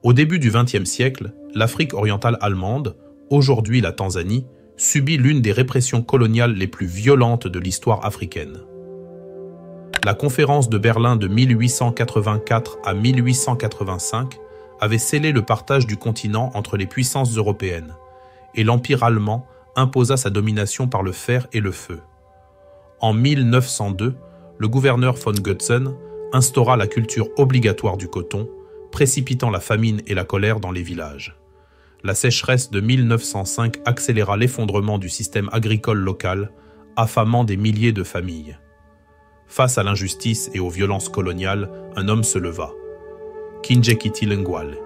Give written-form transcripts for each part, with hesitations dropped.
Au début du XXe siècle, l'Afrique orientale allemande, aujourd'hui la Tanzanie, subit l'une des répressions coloniales les plus violentes de l'histoire africaine. La conférence de Berlin de 1884 à 1885 avait scellé le partage du continent entre les puissances européennes, et l'Empire allemand imposa sa domination par le fer et le feu. En 1902, le gouverneur von Goetzen instaura la culture obligatoire du coton, précipitant la famine et la colère dans les villages. La sécheresse de 1905 accéléra l'effondrement du système agricole local, affamant des milliers de familles. Face à l'injustice et aux violences coloniales, un homme se leva. Kinjekitile Ngwale.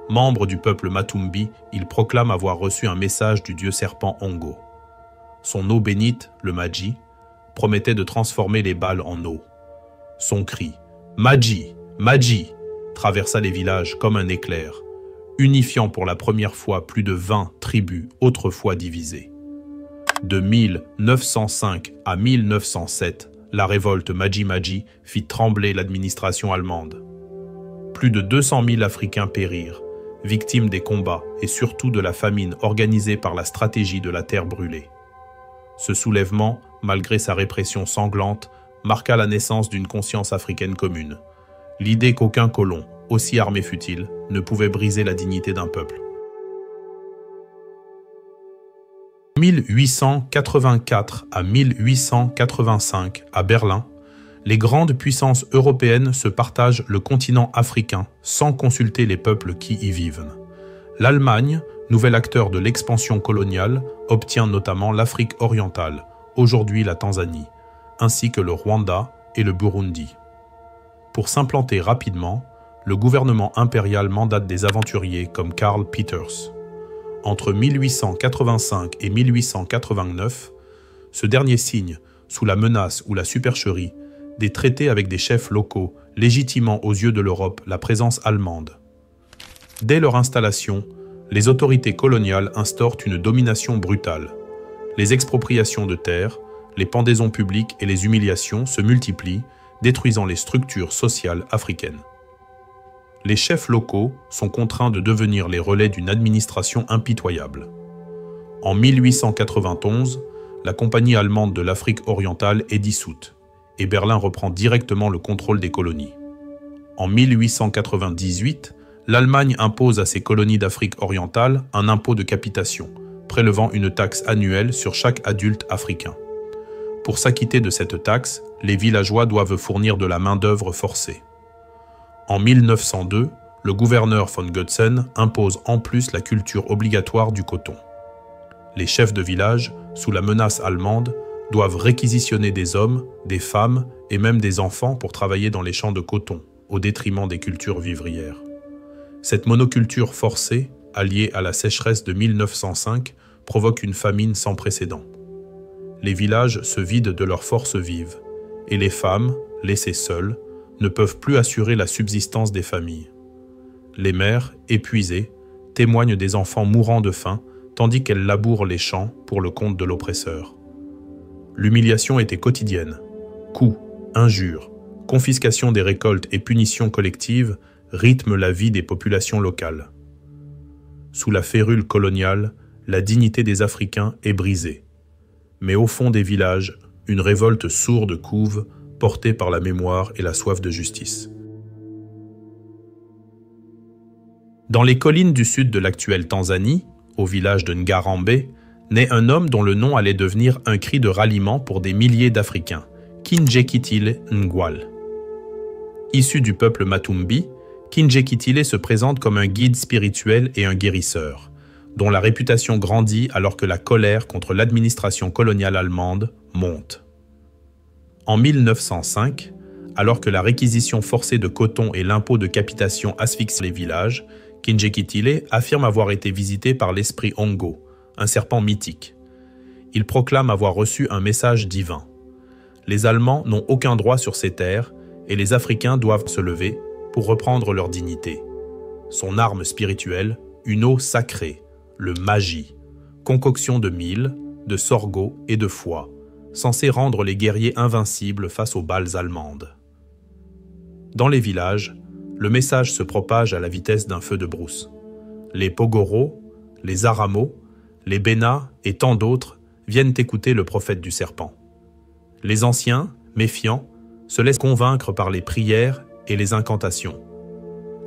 Membre du peuple Matumbi, il proclame avoir reçu un message du dieu serpent Ongo. Son eau bénite, le Maji, promettait de transformer les balles en eau. Son cri « Maji, Maji » traversa les villages comme un éclair, unifiant pour la première fois plus de 20 tribus autrefois divisées. De 1905 à 1907, la révolte Maji-Maji fit trembler l'administration allemande. Plus de 200 000 Africains périrent, victimes des combats et surtout de la famine organisée par la stratégie de la terre brûlée. Ce soulèvement, malgré sa répression sanglante, marqua la naissance d'une conscience africaine commune. L'idée qu'aucun colon, aussi armé fût-il, ne pouvait briser la dignité d'un peuple. 1884 à 1885, à Berlin, les grandes puissances européennes se partagent le continent africain sans consulter les peuples qui y vivent. L'Allemagne, nouvel acteur de l'expansion coloniale, obtient notamment l'Afrique orientale, aujourd'hui la Tanzanie, ainsi que le Rwanda et le Burundi. Pour s'implanter rapidement, le gouvernement impérial mandate des aventuriers comme Karl Peters. Entre 1885 et 1889, ce dernier signe, sous la menace ou la supercherie, des traités avec des chefs locaux, légitimant aux yeux de l'Europe la présence allemande. Dès leur installation, les autorités coloniales instaurent une domination brutale. Les expropriations de terres, les pendaisons publiques et les humiliations se multiplient, détruisant les structures sociales africaines. Les chefs locaux sont contraints de devenir les relais d'une administration impitoyable. En 1891, la Compagnie allemande de l'Afrique orientale est dissoute, et Berlin reprend directement le contrôle des colonies. En 1898, l'Allemagne impose à ses colonies d'Afrique orientale un impôt de capitation, prélevant une taxe annuelle sur chaque adulte africain. Pour s'acquitter de cette taxe, les villageois doivent fournir de la main-d'œuvre forcée. En 1902, le gouverneur von Goetzen impose en plus la culture obligatoire du coton. Les chefs de village, sous la menace allemande, doivent réquisitionner des hommes, des femmes et même des enfants pour travailler dans les champs de coton, au détriment des cultures vivrières. Cette monoculture forcée, alliée à la sécheresse de 1905, provoque une famine sans précédent. Les villages se vident de leurs forces vives, et les femmes, laissées seules, ne peuvent plus assurer la subsistance des familles. Les mères, épuisées, témoignent des enfants mourant de faim, tandis qu'elles labourent les champs pour le compte de l'oppresseur. L'humiliation était quotidienne. Coups, injures, confiscation des récoltes et punitions collectives rythment la vie des populations locales. Sous la férule coloniale, la dignité des Africains est brisée. Mais au fond des villages, une révolte sourde couve, portée par la mémoire et la soif de justice. Dans les collines du sud de l'actuelle Tanzanie, au village de Ngarambe, naît un homme dont le nom allait devenir un cri de ralliement pour des milliers d'Africains, Kinjekitile Ngwale. Issu du peuple Matumbi, Kinjekitile se présente comme un guide spirituel et un guérisseur, dont la réputation grandit alors que la colère contre l'administration coloniale allemande monte. En 1905, alors que la réquisition forcée de coton et l'impôt de capitation asphyxient les villages, Kinjekitile affirme avoir été visité par l'esprit Ongo, un serpent mythique. Il proclame avoir reçu un message divin. Les Allemands n'ont aucun droit sur ces terres et les Africains doivent se lever pour reprendre leur dignité. Son arme spirituelle, une eau sacrée, le Maji, concoction de mil, de sorgho et de foie, censé rendre les guerriers invincibles face aux balles allemandes. Dans les villages, Le message se propage à la vitesse d'un feu de brousse. Les Pogoro, les Aramo, les Bena et tant d'autres viennent écouter le prophète du serpent. Les anciens, méfiants, se laissent convaincre par les prières et les incantations.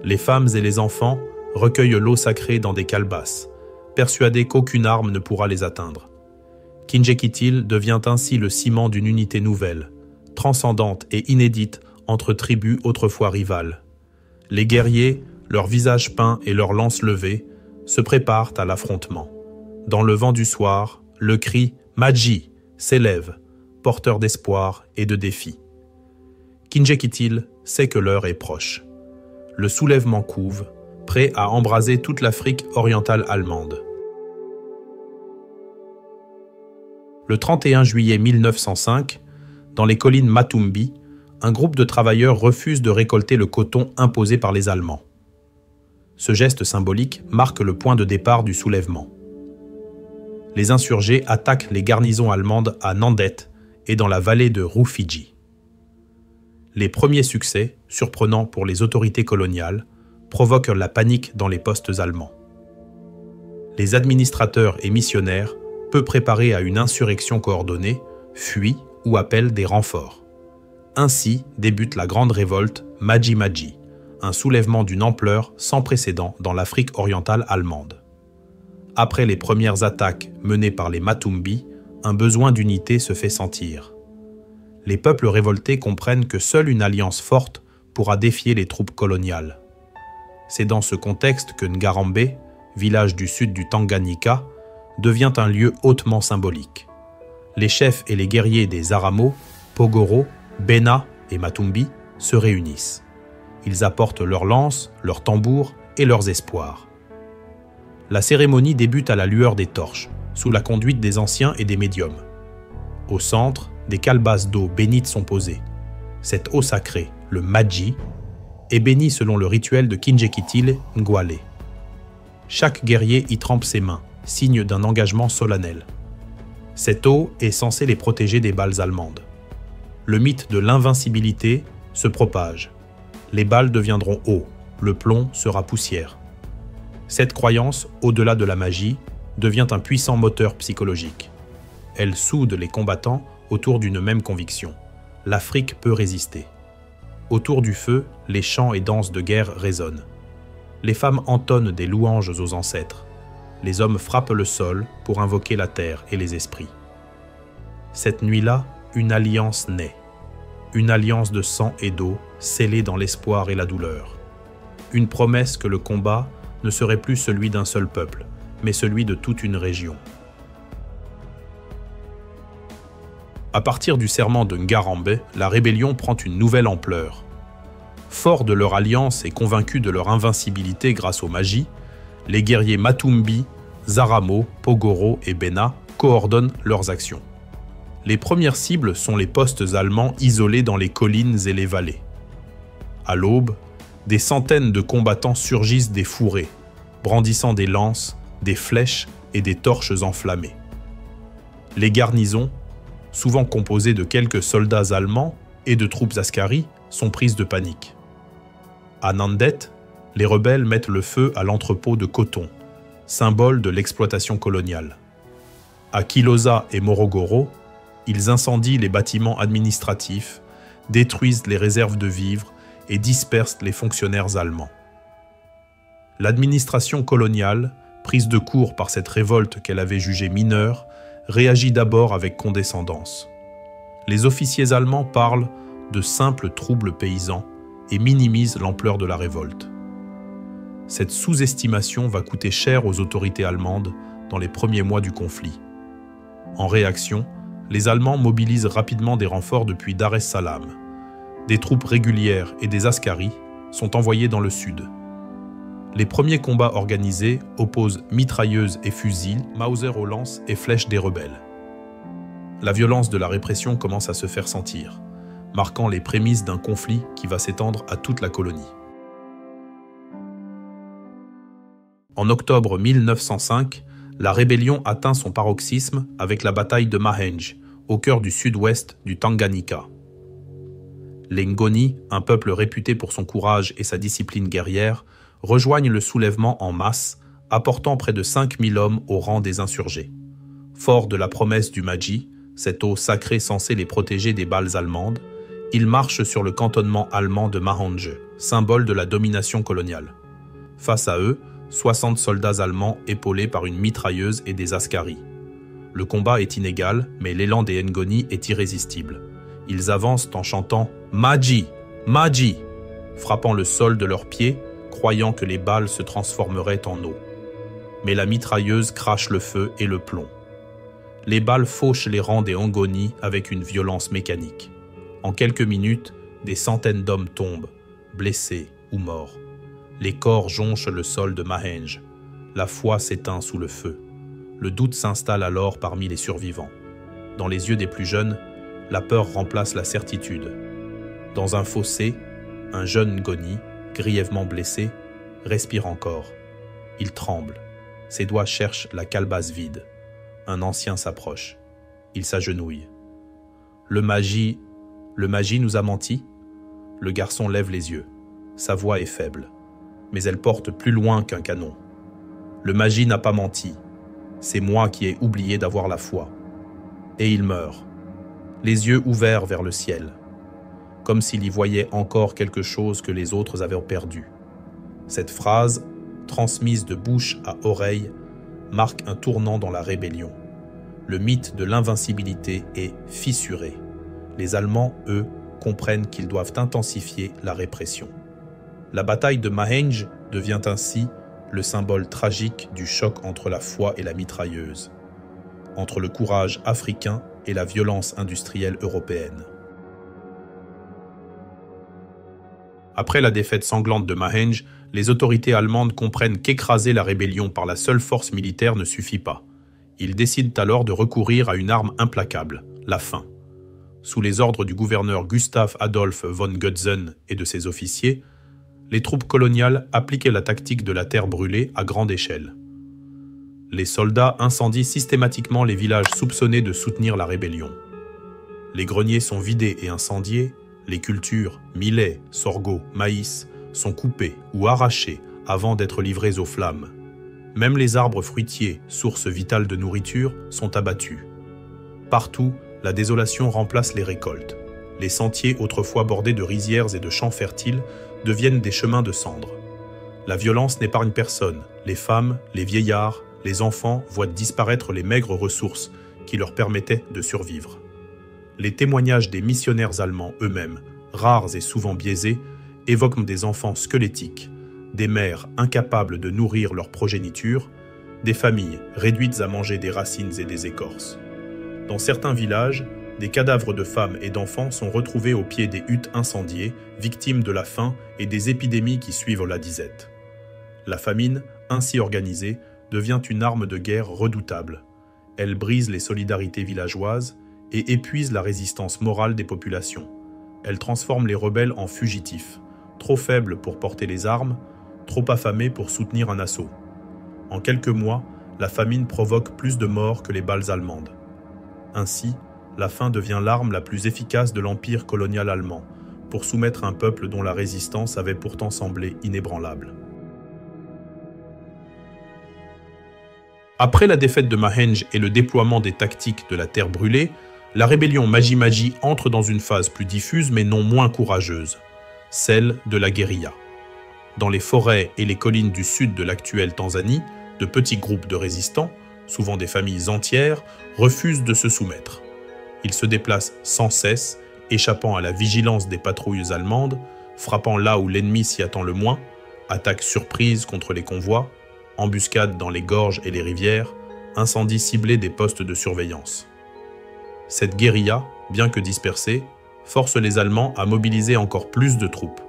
Les femmes et les enfants recueillent l'eau sacrée dans des calebasses, persuadés qu'aucune arme ne pourra les atteindre. Kinjekitile devient ainsi le ciment d'une unité nouvelle, transcendante et inédite entre tribus autrefois rivales. Les guerriers, leurs visages peints et leurs lances levées, se préparent à l'affrontement. Dans le vent du soir, le cri « Maji » s'élève, porteur d'espoir et de défi. Kinjekitile sait que l'heure est proche. Le soulèvement couve, prêt à embraser toute l'Afrique orientale allemande. Le 31 juillet 1905, dans les collines Matumbi, un groupe de travailleurs refuse de récolter le coton imposé par les Allemands. Ce geste symbolique marque le point de départ du soulèvement. Les insurgés attaquent les garnisons allemandes à Nandet et dans la vallée de Rufiji. Les premiers succès, surprenants pour les autorités coloniales, provoquent la panique dans les postes allemands. Les administrateurs et missionnaires, peu préparés à une insurrection coordonnée, fuient ou appellent des renforts. Ainsi débute la grande révolte Maji Maji, un soulèvement d'une ampleur sans précédent dans l'Afrique orientale allemande. Après les premières attaques menées par les Matumbi, un besoin d'unité se fait sentir. Les peuples révoltés comprennent que seule une alliance forte pourra défier les troupes coloniales. C'est dans ce contexte que Ngarambe, village du sud du Tanganyika, devient un lieu hautement symbolique. Les chefs et les guerriers des Aramo, Pogoro, Bena et Matumbi se réunissent. Ils apportent leurs lances, leurs tambours et leurs espoirs. La cérémonie débute à la lueur des torches, sous la conduite des anciens et des médiums. Au centre, des calebasses d'eau bénite sont posées. Cette eau sacrée, le Maji, est bénie selon le rituel de Kinjekitile Ngwale. Chaque guerrier y trempe ses mains, signe d'un engagement solennel. Cette eau est censée les protéger des balles allemandes. Le mythe de l'invincibilité se propage. Les balles deviendront eau, le plomb sera poussière. Cette croyance, au-delà de la magie, devient un puissant moteur psychologique. Elle soude les combattants autour d'une même conviction. L'Afrique peut résister. Autour du feu, les chants et danses de guerre résonnent. Les femmes entonnent des louanges aux ancêtres. Les hommes frappent le sol pour invoquer la terre et les esprits. Cette nuit-là, une alliance naît. Une alliance de sang et d'eau, scellée dans l'espoir et la douleur. Une promesse que le combat ne serait plus celui d'un seul peuple, mais celui de toute une région. À partir du serment de Ngarambe, la rébellion prend une nouvelle ampleur. Forts de leur alliance et convaincus de leur invincibilité grâce aux magies, les guerriers Matumbi, Zaramo, Pogoro et Bena coordonnent leurs actions. Les premières cibles sont les postes allemands isolés dans les collines et les vallées. À l'aube, des centaines de combattants surgissent des fourrés, brandissant des lances, des flèches et des torches enflammées. Les garnisons, souvent composées de quelques soldats allemands et de troupes askaris, sont prises de panique. À Nandet, les rebelles mettent le feu à l'entrepôt de coton, symbole de l'exploitation coloniale. À Kilosa et Morogoro, ils incendient les bâtiments administratifs, détruisent les réserves de vivres et dispersent les fonctionnaires allemands. L'administration coloniale, prise de court par cette révolte qu'elle avait jugée mineure, réagit d'abord avec condescendance. Les officiers allemands parlent de simples troubles paysans et minimisent l'ampleur de la révolte. Cette sous-estimation va coûter cher aux autorités allemandes dans les premiers mois du conflit. En réaction, les Allemands mobilisent rapidement des renforts depuis Dar es Salaam. Des troupes régulières et des askaris sont envoyés dans le sud. Les premiers combats organisés opposent mitrailleuses et fusils, Mauser aux lances et flèches des rebelles. La violence de la répression commence à se faire sentir, marquant les prémices d'un conflit qui va s'étendre à toute la colonie. En octobre 1905, la rébellion atteint son paroxysme avec la bataille de Mahenge, au cœur du sud-ouest du Tanganyika. Les Ngoni, un peuple réputé pour son courage et sa discipline guerrière, rejoignent le soulèvement en masse, apportant près de 5000 hommes au rang des insurgés. Forts de la promesse du Maji, cette eau sacrée censée les protéger des balles allemandes, ils marchent sur le cantonnement allemand de Mahange, symbole de la domination coloniale. Face à eux, 60 soldats allemands épaulés par une mitrailleuse et des askaris. Le combat est inégal, mais l'élan des Ngoni est irrésistible. Ils avancent en chantant « Maji, Maji !» frappant le sol de leurs pieds, croyant que les balles se transformeraient en eau. Mais la mitrailleuse crache le feu et le plomb. Les balles fauchent les rangs des Ngoni avec une violence mécanique. En quelques minutes, des centaines d'hommes tombent, blessés ou morts. Les corps jonchent le sol de Mahange. La foi s'éteint sous le feu. Le doute s'installe alors parmi les survivants. Dans les yeux des plus jeunes, la peur remplace la certitude. Dans un fossé, un jeune Ngoni, grièvement blessé, respire encore. Il tremble. Ses doigts cherchent la calebasse vide. Un ancien s'approche. Il s'agenouille. Le Maji nous a menti ?» Le garçon lève les yeux. Sa voix est faible, mais elle porte plus loin qu'un canon. Le Maji n'a pas menti. C'est moi qui ai oublié d'avoir la foi. Et il meurt, les yeux ouverts vers le ciel, comme s'il y voyait encore quelque chose que les autres avaient perdu. Cette phrase, transmise de bouche à oreille, marque un tournant dans la rébellion. Le mythe de l'invincibilité est fissuré. Les Allemands, eux, comprennent qu'ils doivent intensifier la répression. La bataille de Mahange devient ainsi le symbole tragique du choc entre la foi et la mitrailleuse, entre le courage africain et la violence industrielle européenne. Après la défaite sanglante de Mahange, les autorités allemandes comprennent qu'écraser la rébellion par la seule force militaire ne suffit pas. Ils décident alors de recourir à une arme implacable, la faim. Sous les ordres du gouverneur Gustav Adolf von Götzen et de ses officiers, les troupes coloniales appliquaient la tactique de la terre brûlée à grande échelle. Les soldats incendient systématiquement les villages soupçonnés de soutenir la rébellion. Les greniers sont vidés et incendiés, les cultures, millet, sorgho, maïs, sont coupés ou arrachés avant d'être livrés aux flammes. Même les arbres fruitiers, source vitale de nourriture, sont abattus. Partout, la désolation remplace les récoltes. Les sentiers autrefois bordés de rizières et de champs fertiles deviennent des chemins de cendres. La violence n'épargne personne. Les femmes, les vieillards, les enfants voient disparaître les maigres ressources qui leur permettaient de survivre. Les témoignages des missionnaires allemands eux-mêmes, rares et souvent biaisés, évoquent des enfants squelettiques, des mères incapables de nourrir leur progéniture, des familles réduites à manger des racines et des écorces. Dans certains villages, des cadavres de femmes et d'enfants sont retrouvés au pied des huttes incendiées, victimes de la faim et des épidémies qui suivent la disette. La famine, ainsi organisée, devient une arme de guerre redoutable. Elle brise les solidarités villageoises et épuise la résistance morale des populations. Elle transforme les rebelles en fugitifs, trop faibles pour porter les armes, trop affamés pour soutenir un assaut. En quelques mois, la famine provoque plus de morts que les balles allemandes. Ainsi, la faim devient l'arme la plus efficace de l'empire colonial allemand, pour soumettre un peuple dont la résistance avait pourtant semblé inébranlable. Après la défaite de Mahange et le déploiement des tactiques de la terre brûlée, la rébellion Maji-Maji entre dans une phase plus diffuse mais non moins courageuse, celle de la guérilla. Dans les forêts et les collines du sud de l'actuelle Tanzanie, de petits groupes de résistants, souvent des familles entières, refusent de se soumettre. Ils se déplacent sans cesse, échappant à la vigilance des patrouilles allemandes, frappant là où l'ennemi s'y attend le moins, attaques surprises contre les convois, embuscades dans les gorges et les rivières, incendies ciblés des postes de surveillance. Cette guérilla, bien que dispersée, force les Allemands à mobiliser encore plus de troupes.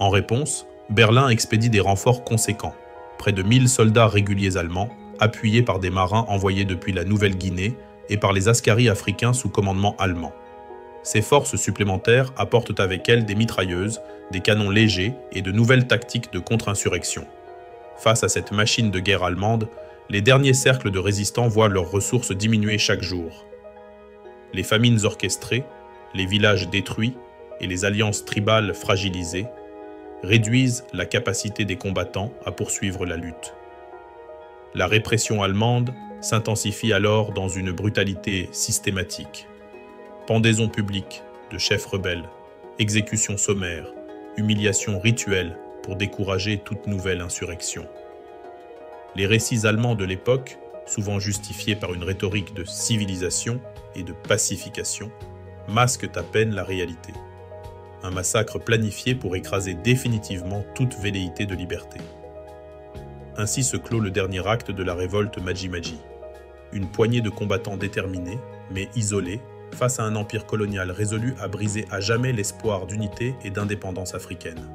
En réponse, Berlin expédie des renforts conséquents, près de 1000 soldats réguliers allemands, appuyés par des marins envoyés depuis la Nouvelle-Guinée et par les askaris africains sous commandement allemand. Ces forces supplémentaires apportent avec elles des mitrailleuses, des canons légers et de nouvelles tactiques de contre-insurrection. Face à cette machine de guerre allemande, les derniers cercles de résistants voient leurs ressources diminuer chaque jour. Les famines orchestrées, les villages détruits, et les alliances tribales fragilisées réduisent la capacité des combattants à poursuivre la lutte. La répression allemande s'intensifie alors dans une brutalité systématique. Pendaisons publiques de chefs rebelles, exécutions sommaires, humiliations rituelles pour décourager toute nouvelle insurrection. Les récits allemands de l'époque, souvent justifiés par une rhétorique de civilisation et de pacification, masquent à peine la réalité. Un massacre planifié pour écraser définitivement toute velléité de liberté. Ainsi se clôt le dernier acte de la révolte Maji-Maji. Une poignée de combattants déterminés, mais isolés, face à un empire colonial résolu à briser à jamais l'espoir d'unité et d'indépendance africaine.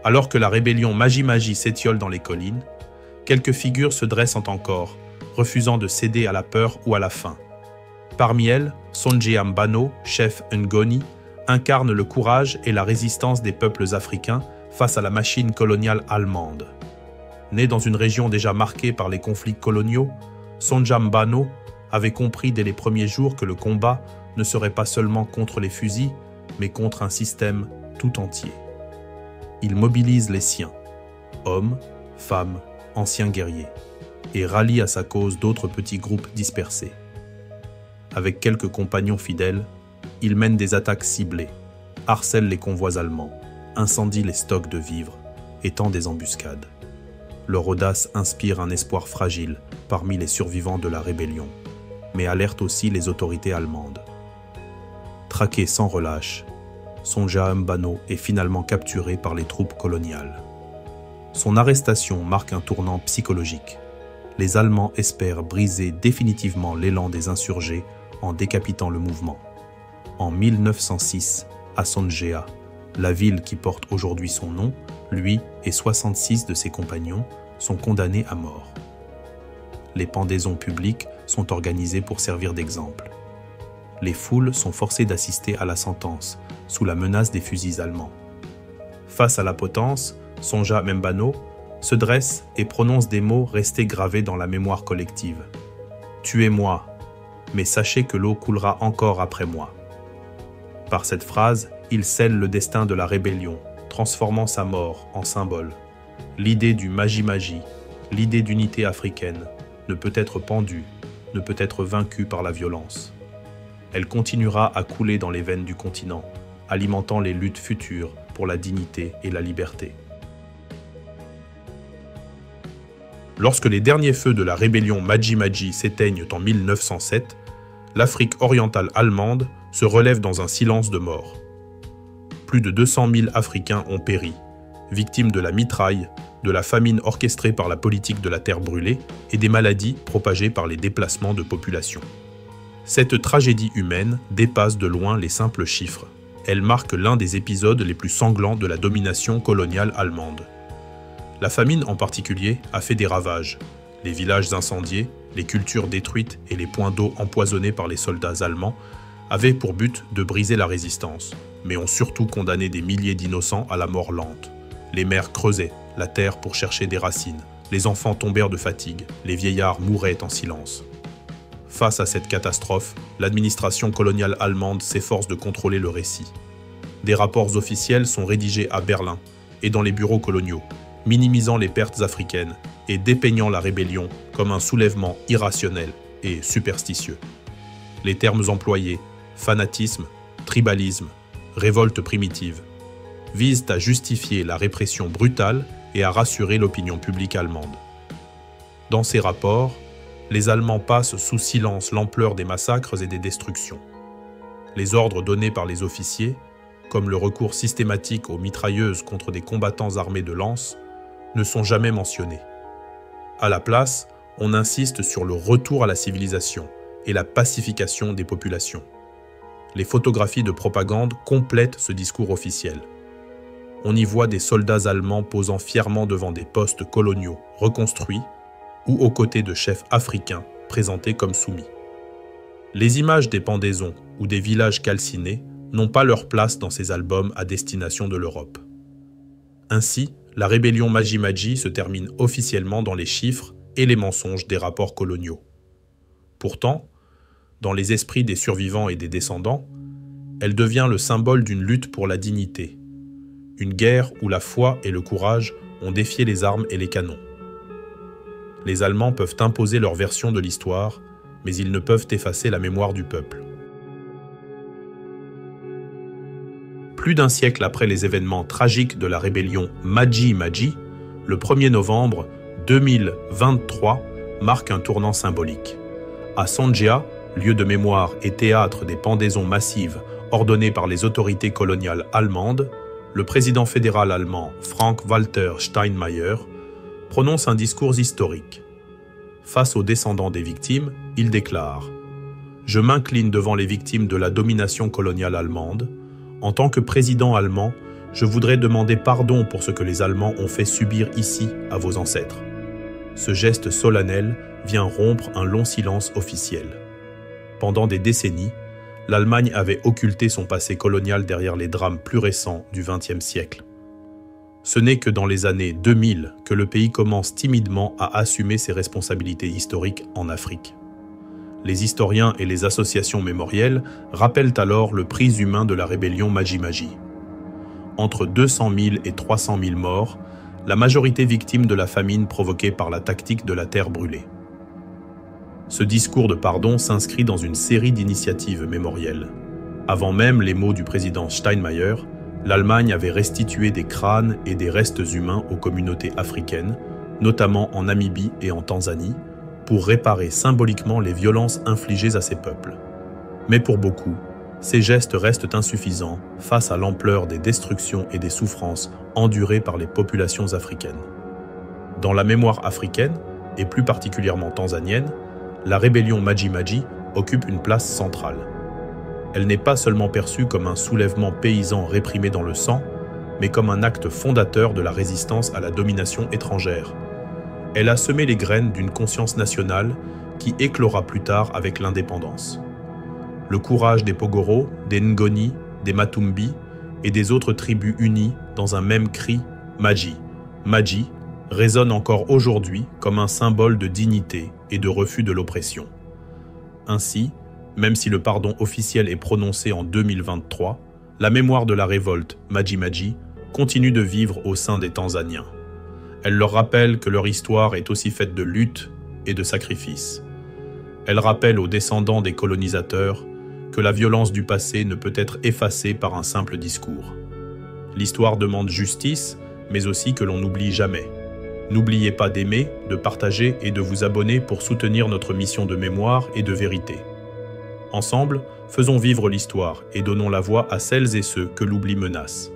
Alors que la rébellion Maji-Maji s'étiole dans les collines, quelques figures se dressent encore, refusant de céder à la peur ou à la faim. Parmi elles, Sonjia Mbano, chef Ngoni, incarne le courage et la résistance des peuples africains face à la machine coloniale allemande. Né dans une région déjà marquée par les conflits coloniaux, Sonjia Mbano avait compris dès les premiers jours que le combat ne serait pas seulement contre les fusils, mais contre un système tout entier. Il mobilise les siens, hommes, femmes, anciens guerriers, et rallie à sa cause d'autres petits groupes dispersés. Avec quelques compagnons fidèles, il mène des attaques ciblées, harcèle les convois allemands, incendie les stocks de vivres et tend des embuscades. Leur audace inspire un espoir fragile parmi les survivants de la rébellion, mais alerte aussi les autorités allemandes. Traqué sans relâche, Sonjia Mbano est finalement capturé par les troupes coloniales. Son arrestation marque un tournant psychologique. Les Allemands espèrent briser définitivement l'élan des insurgés en décapitant le mouvement. En 1906, à Sonjia, la ville qui porte aujourd'hui son nom, lui et 66 de ses compagnons sont condamnés à mort. Les pendaisons publiques sont organisées pour servir d'exemple. Les foules sont forcées d'assister à la sentence, sous la menace des fusils allemands. Face à la potence, Sonjia Mbano se dresse et prononce des mots restés gravés dans la mémoire collective. « Tuez-moi, mais sachez que l'eau coulera encore après moi. » Par cette phrase, il scelle le destin de la rébellion, transformant sa mort en symbole. L'idée du Maji-Maji, l'idée d'unité africaine, ne peut être pendue, ne peut être vaincue par la violence. Elle continuera à couler dans les veines du continent, alimentant les luttes futures pour la dignité et la liberté. Lorsque les derniers feux de la rébellion Maji-Maji s'éteignent en 1907, l'Afrique orientale allemande se relève dans un silence de mort. Plus de 200 000 Africains ont péri, victimes de la mitraille, de la famine orchestrée par la politique de la terre brûlée et des maladies propagées par les déplacements de population. Cette tragédie humaine dépasse de loin les simples chiffres. Elle marque l'un des épisodes les plus sanglants de la domination coloniale allemande. La famine en particulier a fait des ravages. Les villages incendiés, les cultures détruites et les points d'eau empoisonnés par les soldats allemands avaient pour but de briser la résistance, mais ont surtout condamné des milliers d'innocents à la mort lente. Les mères creusaient la terre pour chercher des racines, les enfants tombèrent de fatigue, les vieillards mouraient en silence. Face à cette catastrophe, l'administration coloniale allemande s'efforce de contrôler le récit. Des rapports officiels sont rédigés à Berlin et dans les bureaux coloniaux, minimisant les pertes africaines et dépeignant la rébellion comme un soulèvement irrationnel et superstitieux. Les termes employés, fanatisme, tribalisme, révolte primitive, visent à justifier la répression brutale et à rassurer l'opinion publique allemande. Dans ces rapports, les Allemands passent sous silence l'ampleur des massacres et des destructions. Les ordres donnés par les officiers, comme le recours systématique aux mitrailleuses contre des combattants armés de lances, ne sont jamais mentionnés. À la place, on insiste sur le retour à la civilisation et la pacification des populations. Les photographies de propagande complètent ce discours officiel. On y voit des soldats allemands posant fièrement devant des postes coloniaux reconstruits ou aux côtés de chefs africains présentés comme soumis. Les images des pendaisons ou des villages calcinés n'ont pas leur place dans ces albums à destination de l'Europe. Ainsi, la rébellion Maji-Maji se termine officiellement dans les chiffres et les mensonges des rapports coloniaux. Pourtant, dans les esprits des survivants et des descendants, elle devient le symbole d'une lutte pour la dignité, une guerre où la foi et le courage ont défié les armes et les canons. Les Allemands peuvent imposer leur version de l'histoire, mais ils ne peuvent effacer la mémoire du peuple. Plus d'un siècle après les événements tragiques de la rébellion Maji-Maji, le 1er novembre 2023 marque un tournant symbolique. À Sandjia, lieu de mémoire et théâtre des pendaisons massives ordonnées par les autorités coloniales allemandes, le président fédéral allemand Frank-Walter Steinmeier prononce un discours historique. Face aux descendants des victimes, il déclare « Je m'incline devant les victimes de la domination coloniale allemande. En tant que président allemand, je voudrais demander pardon pour ce que les Allemands ont fait subir ici à vos ancêtres. » Ce geste solennel vient rompre un long silence officiel. Pendant des décennies, l'Allemagne avait occulté son passé colonial derrière les drames plus récents du XXe siècle. Ce n'est que dans les années 2000 que le pays commence timidement à assumer ses responsabilités historiques en Afrique. Les historiens et les associations mémorielles rappellent alors le prix humain de la rébellion Maji-Maji. Entre 200 000 et 300 000 morts, la majorité victime de la famine provoquée par la tactique de la terre brûlée. Ce discours de pardon s'inscrit dans une série d'initiatives mémorielles. Avant même les mots du président Steinmeier, l'Allemagne avait restitué des crânes et des restes humains aux communautés africaines, notamment en Namibie et en Tanzanie, pour réparer symboliquement les violences infligées à ces peuples. Mais pour beaucoup, ces gestes restent insuffisants face à l'ampleur des destructions et des souffrances endurées par les populations africaines. Dans la mémoire africaine, et plus particulièrement tanzanienne, la rébellion Maji-Maji occupe une place centrale. Elle n'est pas seulement perçue comme un soulèvement paysan réprimé dans le sang, mais comme un acte fondateur de la résistance à la domination étrangère. Elle a semé les graines d'une conscience nationale qui éclora plus tard avec l'indépendance. Le courage des Pogoro, des Ngoni, des Matumbi et des autres tribus unies dans un même cri « Maji », Maji résonne encore aujourd'hui comme un symbole de dignité et de refus de l'oppression. Ainsi, même si le pardon officiel est prononcé en 2023, la mémoire de la révolte Maji-Maji continue de vivre au sein des Tanzaniens. Elle leur rappelle que leur histoire est aussi faite de lutte et de sacrifices. Elle rappelle aux descendants des colonisateurs que la violence du passé ne peut être effacée par un simple discours. L'histoire demande justice, mais aussi que l'on n'oublie jamais. N'oubliez pas d'aimer, de partager et de vous abonner pour soutenir notre mission de mémoire et de vérité. Ensemble, faisons vivre l'histoire et donnons la voix à celles et ceux que l'oubli menace.